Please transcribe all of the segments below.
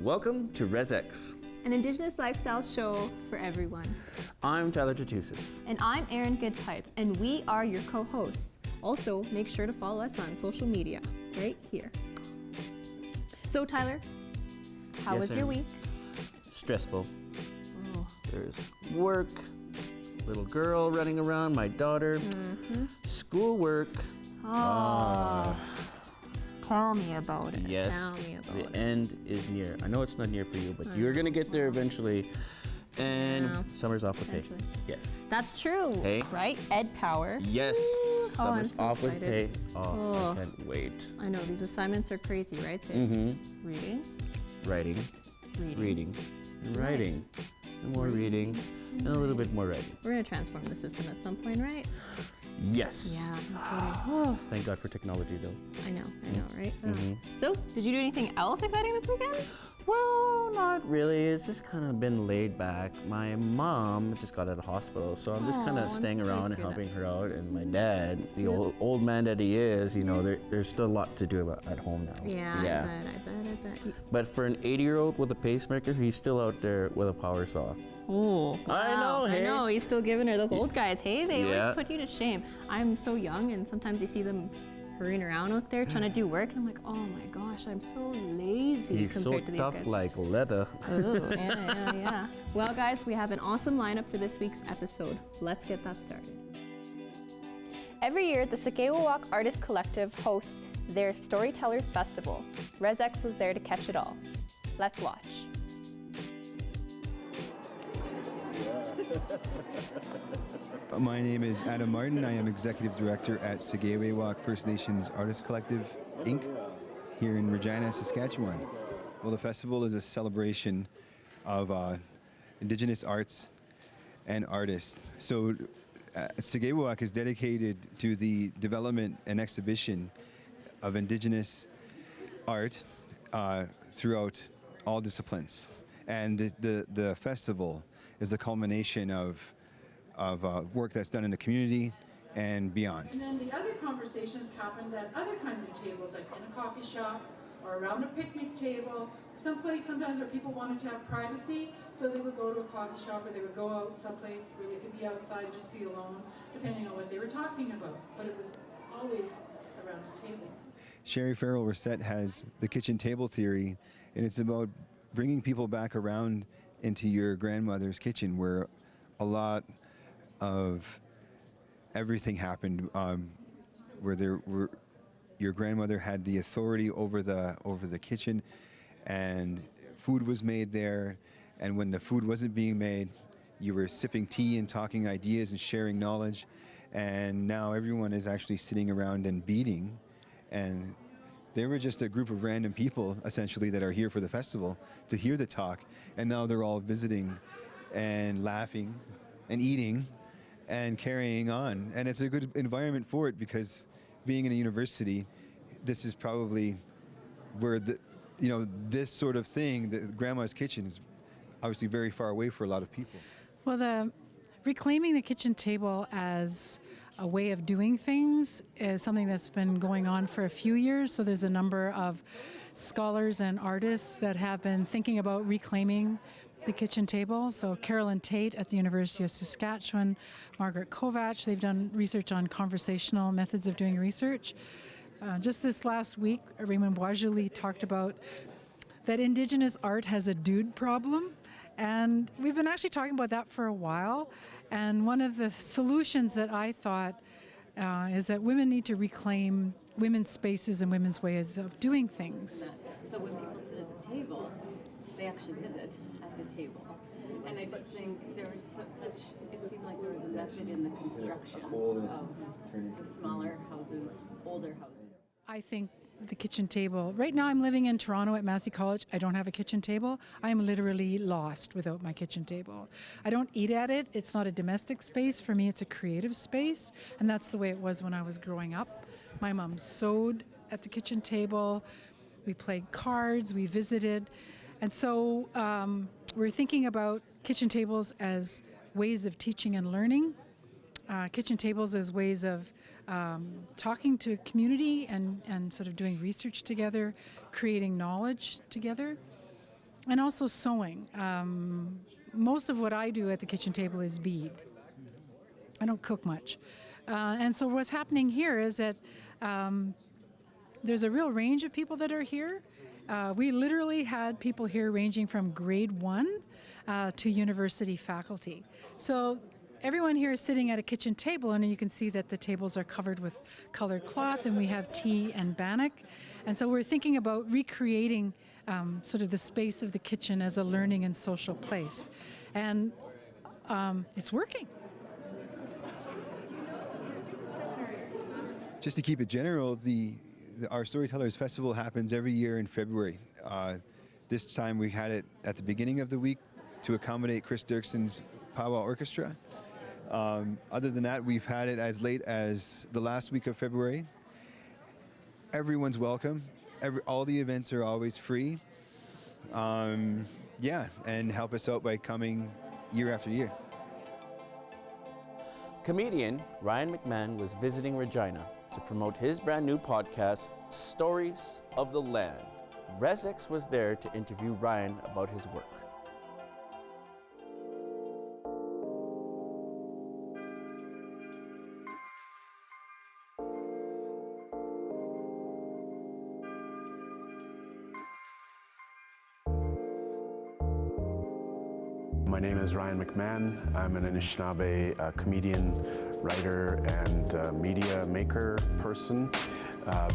Welcome to RezX, an Indigenous Lifestyles Show for everyone. I'm Tyler Tootoosis. And I'm Erin Goodpipe, and we are your co-hosts. Also, make sure to follow us on social media, right here. So Tyler, how was your week? Stressful. There's work, little girl running around, my daughter, schoolwork. Tell me about it. Yes, Tell me about the it. end is near. I know it's not near for you, but you're going to get there eventually. And summer's off with pay. Yes. That's true, Hey. right? Ed Power. Yes, summer's I'm so off with pay. excited. I can't wait. I know, these assignments are crazy, right? There's reading, Writing, reading, and writing. And more reading, and a little bit more writing. We're going to transform the system at some point, right? Yes. Yeah. Thank God for technology, though. I know, right? So, did you do anything else exciting this weekend? Well, not really. It's just kind of been laid back. My mom just got out of hospital, so I'm just kind of staying around and helping her out. And my dad, the old man that he is, you know, there's still a lot to do at home now. Yeah. I bet. But for an 80-year-old with a pacemaker, he's still out there with a power saw. Oh, wow. I know, hey? I know, he's still giving her those old guys. Hey, they Yeah. always put you to shame. I'm so young, and sometimes you see them hurrying around out there trying to do work, and I'm like, oh my gosh, I'm so lazy He's compared so to these tough guys. like leather. Oh, yeah. Well, guys, we have an awesome lineup for this week's episode. Let's get that started. Every year, the Sakewewak Artist Collective hosts their Storytellers Festival. RezX was there to catch it all. Let's watch. My name is Adam Martin. I am Executive Director at Sakewewak First Nations Artist Collective, Inc., here in Regina, Saskatchewan. Well, the festival is a celebration of Indigenous arts and artists. So Sakewewak is dedicated to the development and exhibition of Indigenous art throughout all disciplines. And the festival is the culmination of work that's done in the community and beyond. And then the other conversations happened at other kinds of tables, like in a coffee shop or around a picnic table, someplace sometimes where people wanted to have privacy, so they would go to a coffee shop or they would go out someplace where they could be outside, just be alone, depending on what they were talking about. But it was always around a table. Sherry Farrell Reset has the kitchen table theory, and it's about bringing people back around into your grandmother's kitchen, where a lot of everything happened, where your grandmother had the authority over the kitchen, and food was made there. And when the food wasn't being made, you were sipping tea and talking ideas and sharing knowledge. And now everyone is actually sitting around and beating. And they were just a group of random people, essentially, that are here for the festival to hear the talk. And now they're all visiting and laughing and eating and carrying on. And it's a good environment for it, because being in a university, this is probably where this sort of thing, the grandma's kitchen, is obviously very far away for a lot of people. Well, reclaiming the kitchen table as a way of doing things is something that's been going on for a few years. So there's a number of scholars and artists that have been thinking about reclaiming the kitchen table. So Carolyn Tate at the University of Saskatchewan, Margaret Kovach, they've done research on conversational methods of doing research. Just this last week, Raymond Boisjoli talked about that Indigenous art has a dude problem. And we've been actually talking about that for a while. And one of the solutions that I thought is that women need to reclaim women's spaces and women's ways of doing things. So when people sit at the table, they actually visit at the table. And I just think there was it seemed like there was a method in the construction of the smaller houses, older houses. I think the kitchen table, right now I'm living in Toronto at Massey College. I don't have a kitchen table. I am literally lost without my kitchen table. I don't eat at it. It's not a domestic space. For me, it's a creative space. And that's the way it was when I was growing up. My mom sewed at the kitchen table. We played cards. We visited. And so we're thinking about kitchen tables as ways of teaching and learning. Kitchen tables as ways of talking to community and sort of doing research together, creating knowledge together. and also sewing. Most of what I do at the kitchen table is bead. I don't cook much. And so what's happening here is that there's a real range of people that are here. We literally had people here ranging from grade 1 to university faculty. So everyone here is sitting at a kitchen table, and you can see that the tables are covered with colored cloth, and we have tea and bannock. And so we're thinking about recreating sort of the space of the kitchen as a learning and social place. And it's working. Just to keep it general, our Storytellers Festival happens every year in February. This time we had it at the beginning of the week to accommodate Chris Dirkson's powwow orchestra. Other than that, we've had it as late as the last week of February. Everyone's welcome. All the events are always free. Yeah, and help us out by coming year after year. Comedian Ryan McMahon was visiting Regina to promote his brand new podcast, Stories of the Land. RezX was there to interview Ryan about his work. My name is Ryan McMahon. I'm an Anishinaabe comedian, writer, and media maker person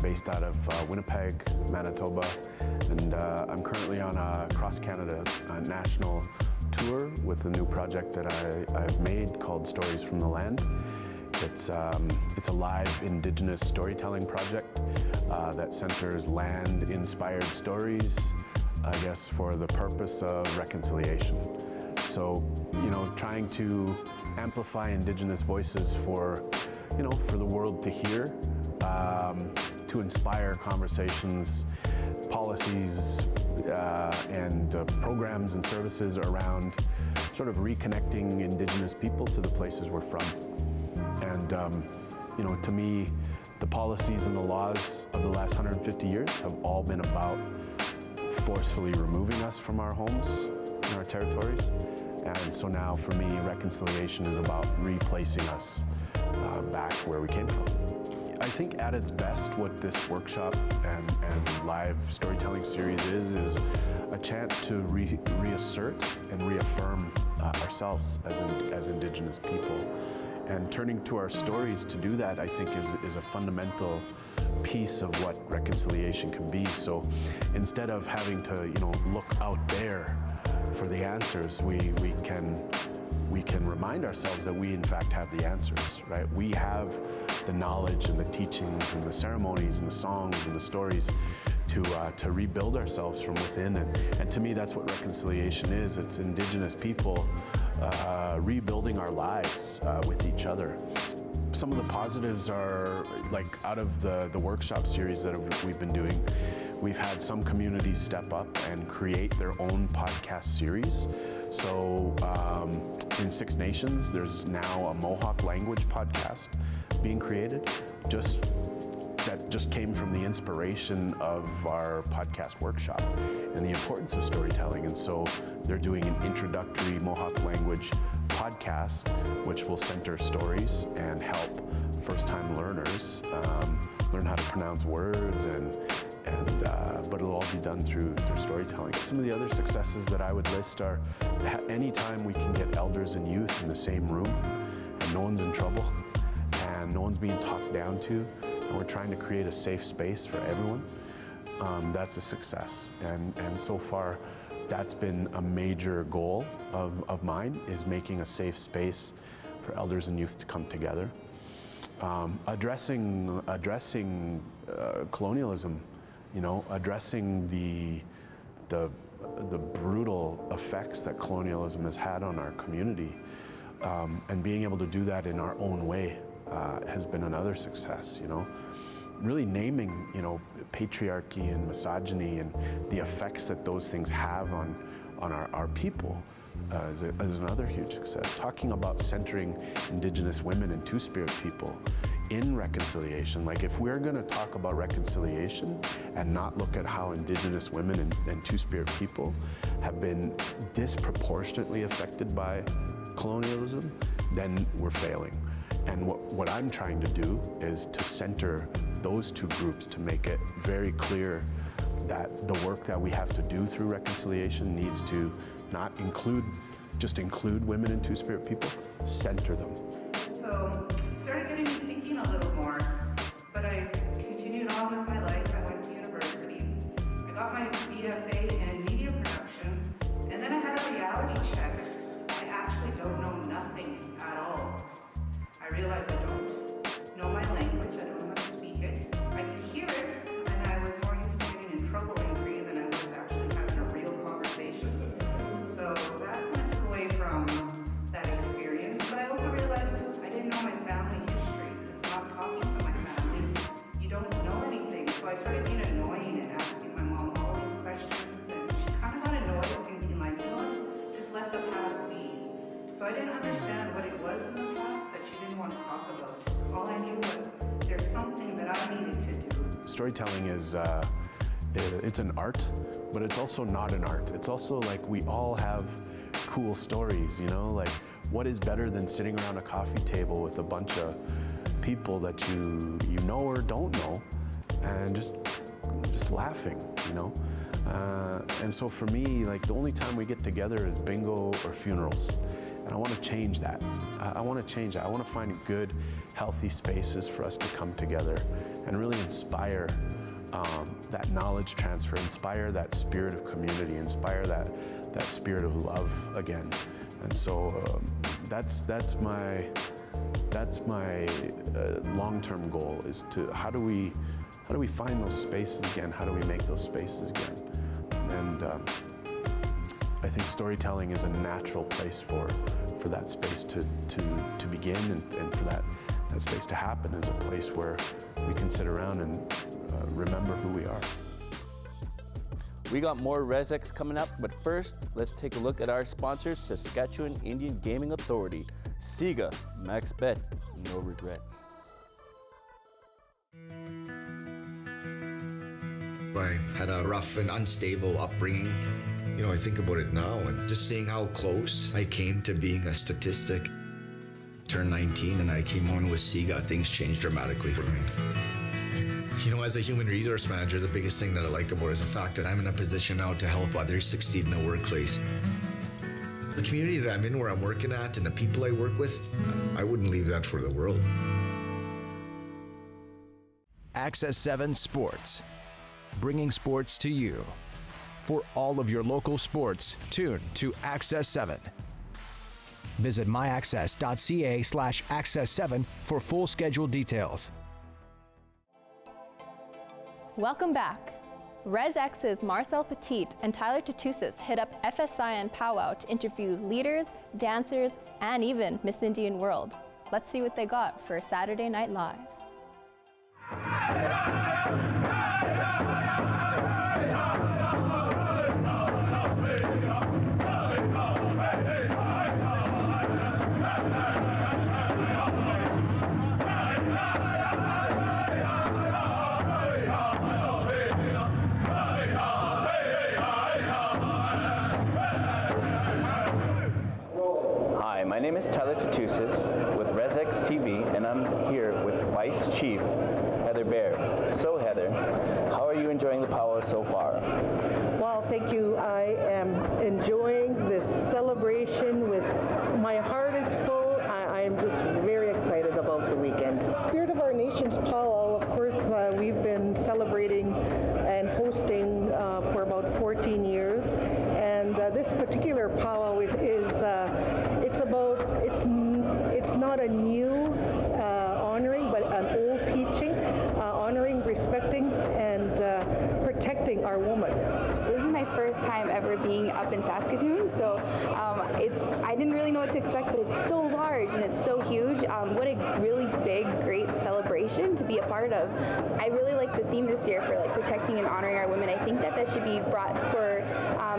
based out of Winnipeg, Manitoba. And I'm currently on a cross-Canada national tour with a new project that I've made called Stories from the Land. It's a live Indigenous storytelling project that centers land-inspired stories, I guess, for the purpose of reconciliation. So, trying to amplify Indigenous voices for the world to hear, to inspire conversations, policies, and programs and services around sort of reconnecting Indigenous people to the places we're from. And, to me, the policies and the laws of the last 150 years have all been about forcefully removing us from our homes and our territories. And so now for me, reconciliation is about replacing us back where we came from. I think at its best what this workshop and live storytelling series is a chance to reassert and reaffirm ourselves as Indigenous people. And turning to our stories to do that, I think, is a fundamental piece of what reconciliation can be. So instead of having to, look out there for the answers, we can remind ourselves that we in fact have the answers, right? We have the knowledge and the teachings and the ceremonies and the songs and the stories to rebuild ourselves from within. And to me, that's what reconciliation is. It's Indigenous people rebuilding our lives with each other. Some of the positives are, like, out of the workshop series that we've been doing, we've had some communities step up and create their own podcast series. So in 6 Nations, there's now a Mohawk language podcast being created. That just came from the inspiration of our podcast workshop and the importance of storytelling. And so they're doing an introductory Mohawk language podcast, which will center stories and help first-time learners learn how to pronounce words, but it'll all be done through storytelling. Some of the other successes that I would list are anytime we can get elders and youth in the same room and no one's in trouble and no one's being talked down to, and we're trying to create a safe space for everyone, that's a success. And so far, that's been a major goal of mine, is making a safe space for elders and youth to come together. Addressing colonialism, addressing the brutal effects that colonialism has had on our community, and being able to do that in our own way has been another success. Really naming, patriarchy and misogyny and the effects that those things have on our people is another huge success. Talking about centering Indigenous women and Two-Spirit people in reconciliation. Like if we're gonna talk about reconciliation and not look at how Indigenous women and Two-Spirit people have been disproportionately affected by colonialism, then we're failing. And what I'm trying to do is to center those two groups to make it very clear that the work that we have to do through reconciliation needs to not just include women and Two-Spirit people, center them. So it started getting me thinking a little more, but I continued on with my life. I went to university. I got my BFA in media production, and then I had a reality check. I actually don't know nothing at all. I realized I don't know my language. I don't know how to speak it. I could hear it, and I was more used to getting in trouble in Cree than I was actually having a real conversation. So that kind of took away from that experience. But I also realized I didn't know my family history, because not talking to my family, you don't know anything. So I started being annoying and asking my mom all these questions, and she kind of got annoyed, thinking like, you know what, just let the past be. So I didn't understand what it was in the past that she didn't want to talk about. All I knew was there's something that I needed to do. Storytelling is, it's an art, but it's also not an art. It's also like we all have cool stories, you know? Like, what is better than sitting around a coffee table with a bunch of people that you know or don't know, and just laughing, you know? And so for me, like, the only time we get together is bingo or funerals. And I want to change that. I want to change that. I want to find good, healthy spaces for us to come together and really inspire that knowledge transfer, inspire that spirit of community, inspire that spirit of love again. And so that's my long-term goal, is to how do we find those spaces again? How do we make those spaces again? And I think storytelling is a natural place for that space to begin, and for that space to happen, is a place where we can sit around and remember who we are. We got more RezX coming up, but first, let's take a look at our sponsor, Saskatchewan Indian Gaming Authority. SIGA, max bet, no regrets. I had a rough and unstable upbringing. You know, I think about it now, and just seeing how close I came to being a statistic. Turned 19 and I came on with SIGA, things changed dramatically for me. You know, as a human resource manager, the biggest thing that I like about it is the fact that I'm in a position now to help others succeed in the workplace. The community that I'm in, where I'm working at, and the people I work with, I wouldn't leave that for the world. Access7 Sports, bringing sports to you. For all of your local sports, tune to Access7. Visit myaccess.ca/access7 for full schedule details. Welcome back. RezX's Marcel Petit and Tyler Tootoosis hit up FSIN Pow to interview leaders, dancers, and even Miss Indian World. Let's see what they got for Saturday Night Live. My name is Tyler Tootoosis with RezX TV, and I'm here with Vice Chief Heather Bear. So Heather, how are you enjoying the powwow so far? Well, thank you. I am enjoying this celebration. With my heart is full. I am just very excited about the weekend. Spirit of Our Nation's powwow, of course, we've been celebrating and hosting for about 14 years. And this particular powwow is it's not a new honoring, but an old teaching, honoring, respecting, and protecting our women. This is my first time ever being up in Saskatoon, so I didn't really know what to expect, but it's so large and it's so huge. What a really big, great celebration to be a part of. I really like the theme this year for like protecting and honoring our women. I think that should be brought for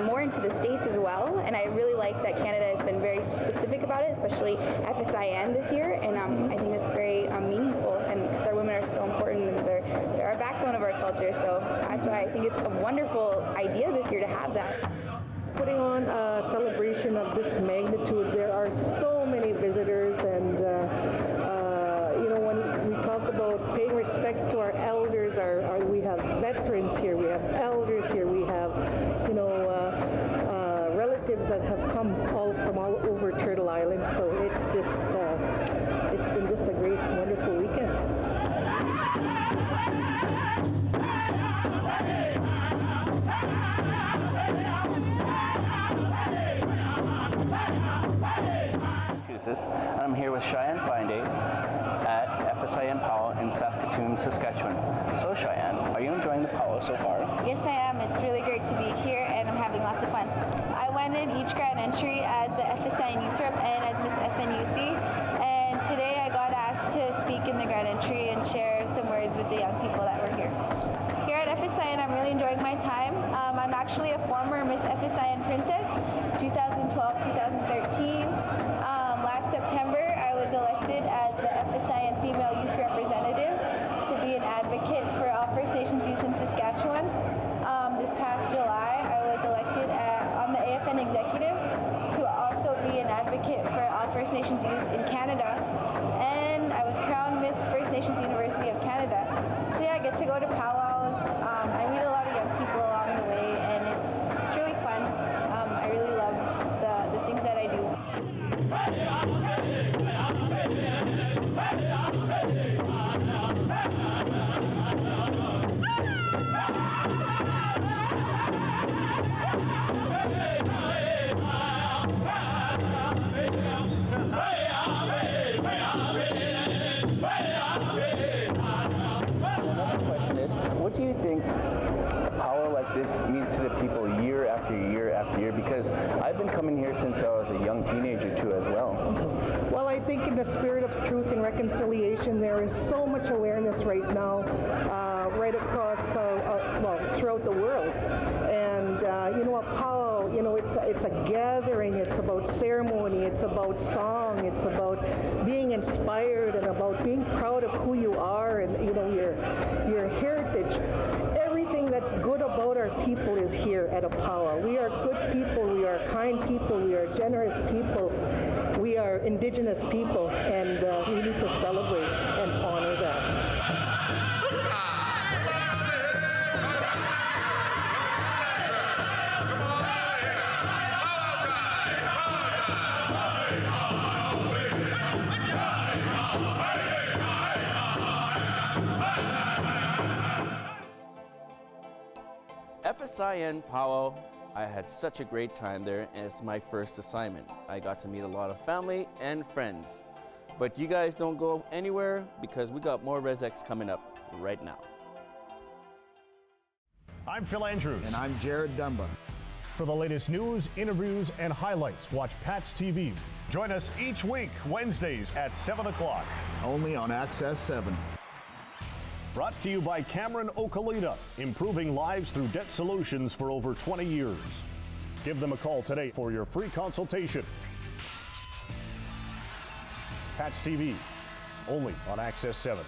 more into the States as well, and I really like that Canada has been very specific about it, especially FSIN this year, and I think it's very meaningful, and cornerstone of our culture. So that's why I think it's a wonderful idea this year to have that. Putting on a celebration of this magnitude, there are so many visitors, and when we talk about paying respects to our elders, we have veterans here, we have elders here, we have relatives that have come from all over Turtle Island. So it's just it's been just a great, wonderful weekend. And I'm here with Cheyenne Finday at FSIN Pow in Saskatoon, Saskatchewan. So Cheyenne, are you enjoying the Pow so far? Yes, I am. It's really great to be here, and I'm having lots of fun. I won in each grand entry as the FSIN Youth Rep and as Miss FNUC, and today I got asked to speak in the grand entry and share some words with the young people that were here. Here at FSIN, I'm really enjoying my time. I'm actually a former Miss FSIN Princess, 2012-2013. Last September, I was elected as the FSIN Female Youth Representative to be an advocate for all First Nations youth in Saskatchewan. This past July, I was elected on the AFN Executive to also be an advocate for all First Nations youth in Canada. And I was crowned Miss First Nations University of Canada. So yeah, I get to go to powwows. I meet a lot of young people along the way, and it's really fun. I really love the things that I do. Another question is, what do you think a powwow like this means to the people year after year after year? Because I've been coming here since I was a young teenager too as well. Well, I think in the spirit of truth and reconciliation, there is so much awareness right now, right across, throughout the world. And a powwow, it's a gathering. It's about ceremony. It's about song. It's about being inspired and about being proud of who you are and your heritage. Everything that's good about our people is here at a powwow. We are good people. We are kind people. We are generous people. We are Indigenous people, and we need to celebrate and honor that. FSIN Pow, I had such a great time there, and it's my first assignment. I got to meet a lot of family and friends. But you guys don't go anywhere, because we got more RezX coming up right now. I'm Phil Andrews. And I'm Jared Dunbar. For the latest news, interviews, and highlights, watch Pat's TV. Join us each week, Wednesdays at 7 o'clock. Only on Access 7. Brought to you by Cameron Okalita, improving lives through debt solutions for over 20 years. Give them a call today for your free consultation. Pat's TV, only on Access 7.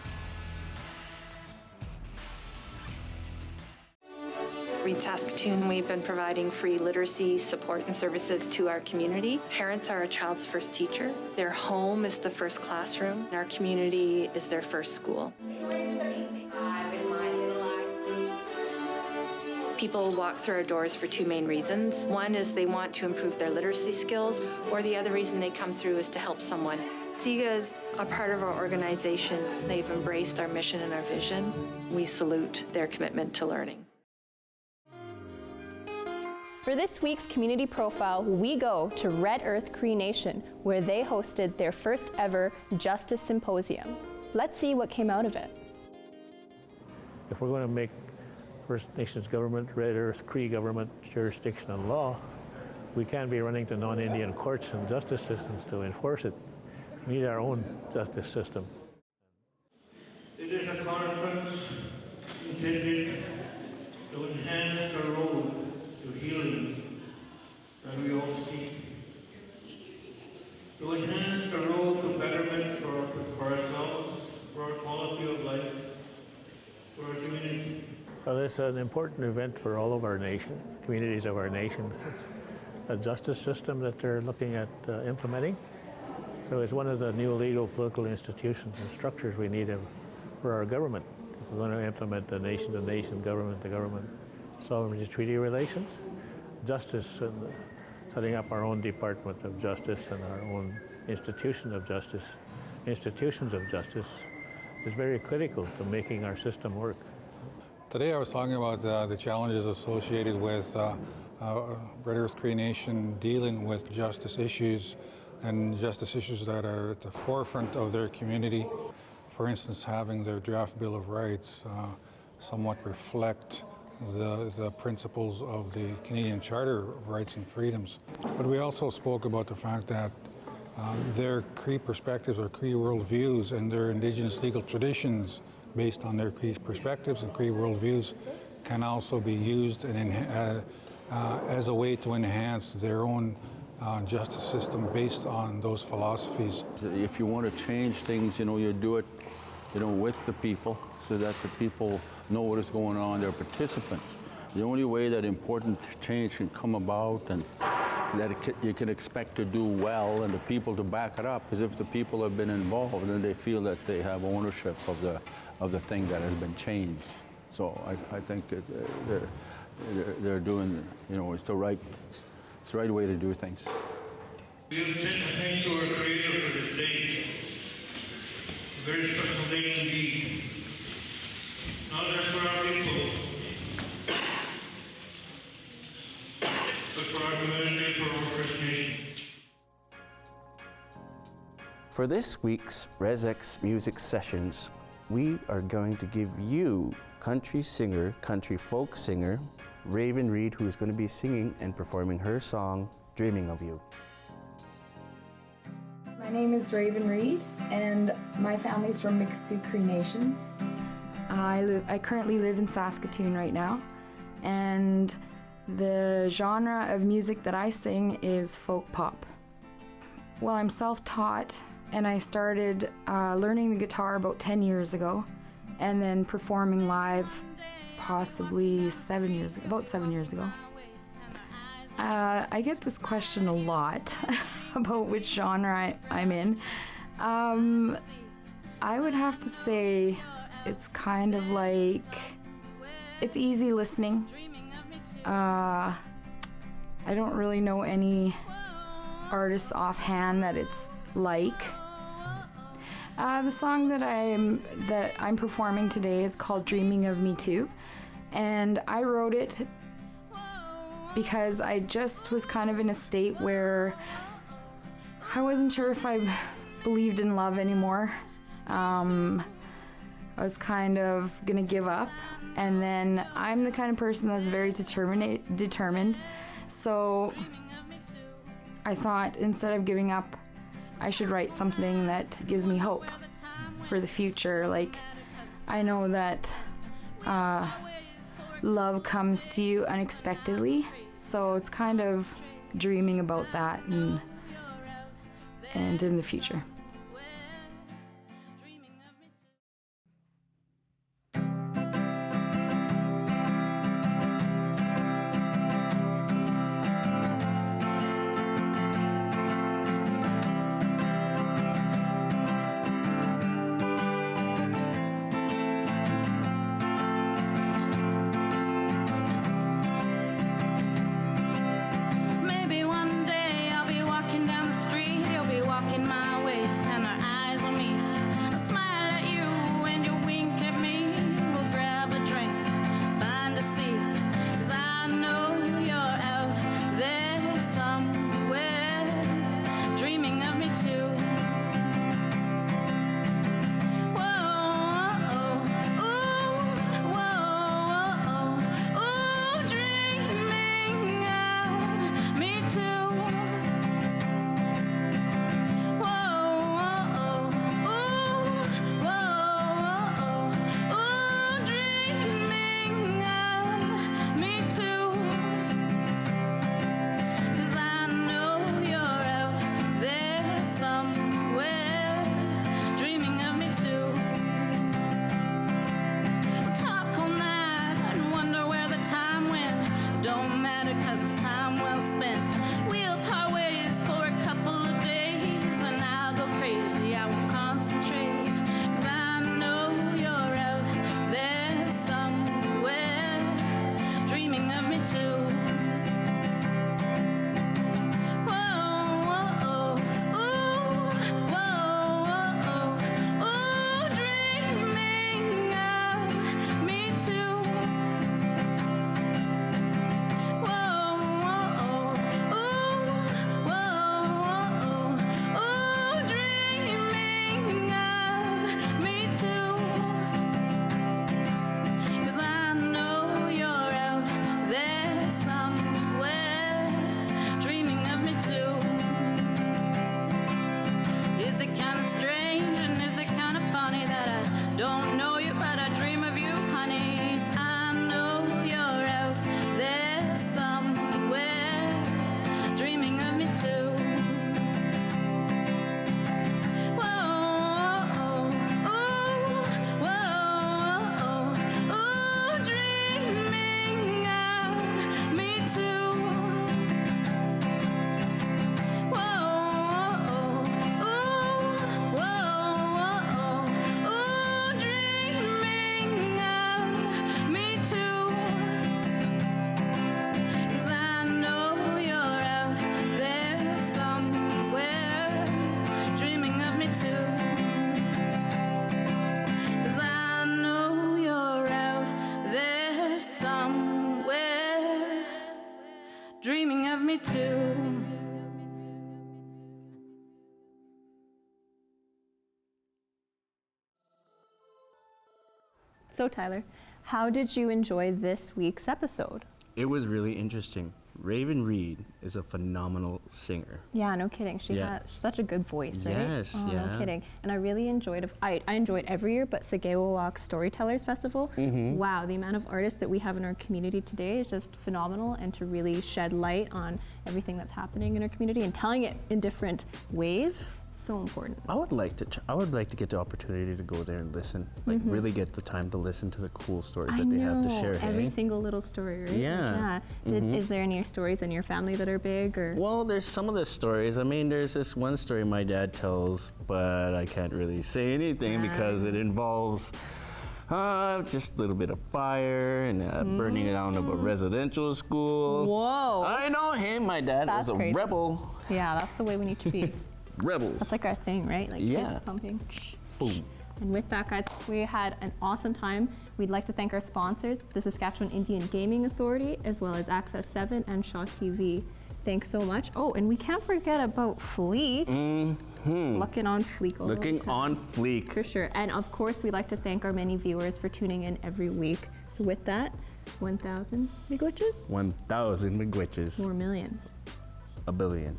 In Saskatoon, we've been providing free literacy support and services to our community. Parents are a child's first teacher. Their home is the first classroom. Our community is their first school. People walk through our doors for two main reasons. One is they want to improve their literacy skills, or the other reason they come through is to help someone. SIGA is a part of our organization. They've embraced our mission and our vision. We salute their commitment to learning. For this week's community profile, we go to Red Earth Cree Nation, where they hosted their first ever Justice Symposium. Let's see what came out of it. If we're going to make First Nations government, Red Earth Cree government, jurisdiction and law, we can't be running to non-Indian courts and justice systems to enforce it. We need our own justice system. It is a conference intended to enhance the road to healing that we all seek, to enhance the road to betterment for ourselves, for our quality of life, for our community. Well, it's an important event for all of our nation, communities of our nation. It's a justice system that they're looking at implementing. So it's one of the new legal political institutions and structures we need for our government. If we're going to implement the nation-to-nation, government-to-government sovereignty treaty relations, justice, and setting up our own Department of Justice and our own institutions of justice is very critical to making our system work. Today I was talking about the challenges associated with Red Earth Cree Nation dealing with justice issues and justice issues that are at the forefront of their community. For instance, having their draft Bill of Rights somewhat reflect the principles of the Canadian Charter of Rights and Freedoms. But we also spoke about the fact that their Cree perspectives or Cree worldviews and their Indigenous legal traditions based on their Cree perspectives and Cree worldviews can also be used as a way to enhance their own justice system based on those philosophies. If you want to change things, you do it, with the people so that the people know what is going on. They're participants. The only way that important change can come about and that you can expect to do well and the people to back it up is if the people have been involved and they feel that they have ownership of the thing that has been changed. So I think that they're doing, it's the right way to do things. We have sent thanks to our Creator for this day. A very special day indeed. Not just for our people, but for our community, for our First Nation. For this week's RezX Music Sessions, we are going to give you country folk singer, Raven Reid, who is going to be singing and performing her song, Dreaming of You. My name is Raven Reid, and my family's from mixed Cree Nations. I currently live in Saskatoon right now, and the genre of music that I sing is folk pop. Well, I'm self-taught, and I started learning the guitar about 10 years ago, and then performing live possibly about 7 years ago. I get this question a lot about which genre I'm in. I would have to say it's kind of like, it's easy listening. I don't really know any artists offhand that it's like. The song that I'm performing today is called Dreaming of Me Too, and I wrote it because I just was kind of in a state where I wasn't sure if I believed in love anymore. I was kind of gonna give up, and then I'm the kind of person that's very determined, so I thought instead of giving up, I should write something that gives me hope for the future. Like, I know that love comes to you unexpectedly, so it's kind of dreaming about that and in the future. Maybe one day I'll be walking down the street, you'll be walking my way. me too. So Tyler, how did you enjoy this week's episode? It was really interesting. Raven Reid is a phenomenal singer. Yeah, no kidding. She has such a good voice, right? Yes, yeah. No kidding. And I really enjoyed it. I enjoy it every year, but Sakewewak Storytellers Festival, wow, the amount of artists that we have in our community today is just phenomenal, and to really shed light on everything that's happening in our community and telling it in different ways, so important. I would like to get the opportunity to go there and listen, like really get the time to listen to the cool stories that they have to share. Every single little story, right? Yeah. Is there any stories in your family that are big, or? Well, there's some of the stories. I mean, there's this one story my dad tells, but I can't really say anything because it involves just a little bit of fire and burning down of a residential school. Whoa. I know him. My dad was a rebel. Yeah, that's the way we need to be. Rebels. That's like our thing, right? Like fist pumping. Boom. And with that, guys, we had an awesome time. We'd like to thank our sponsors, the Saskatchewan Indian Gaming Authority, as well as Access7 and ShawTV. Thanks so much. Oh, and we can't forget about Fleek. Looking on Fleek. Looking on Fleek. For sure. And of course, we'd like to thank our many viewers for tuning in every week. So with that, 1,000 miigwetches? 1,000 miigwetches. 4 million. A billion.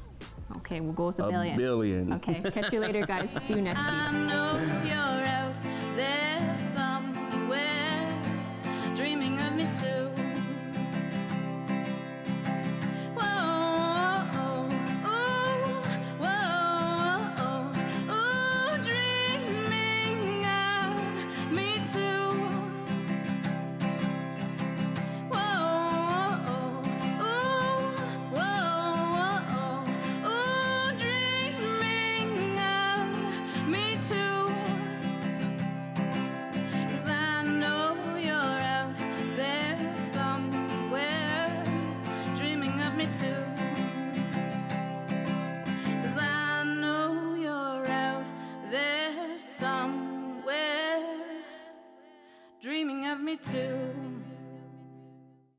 Okay, we'll go with a billion. A billion. Okay, catch you later, guys. See you next week. I know you're out there somewhere, dreaming of me too. Dreaming of me too.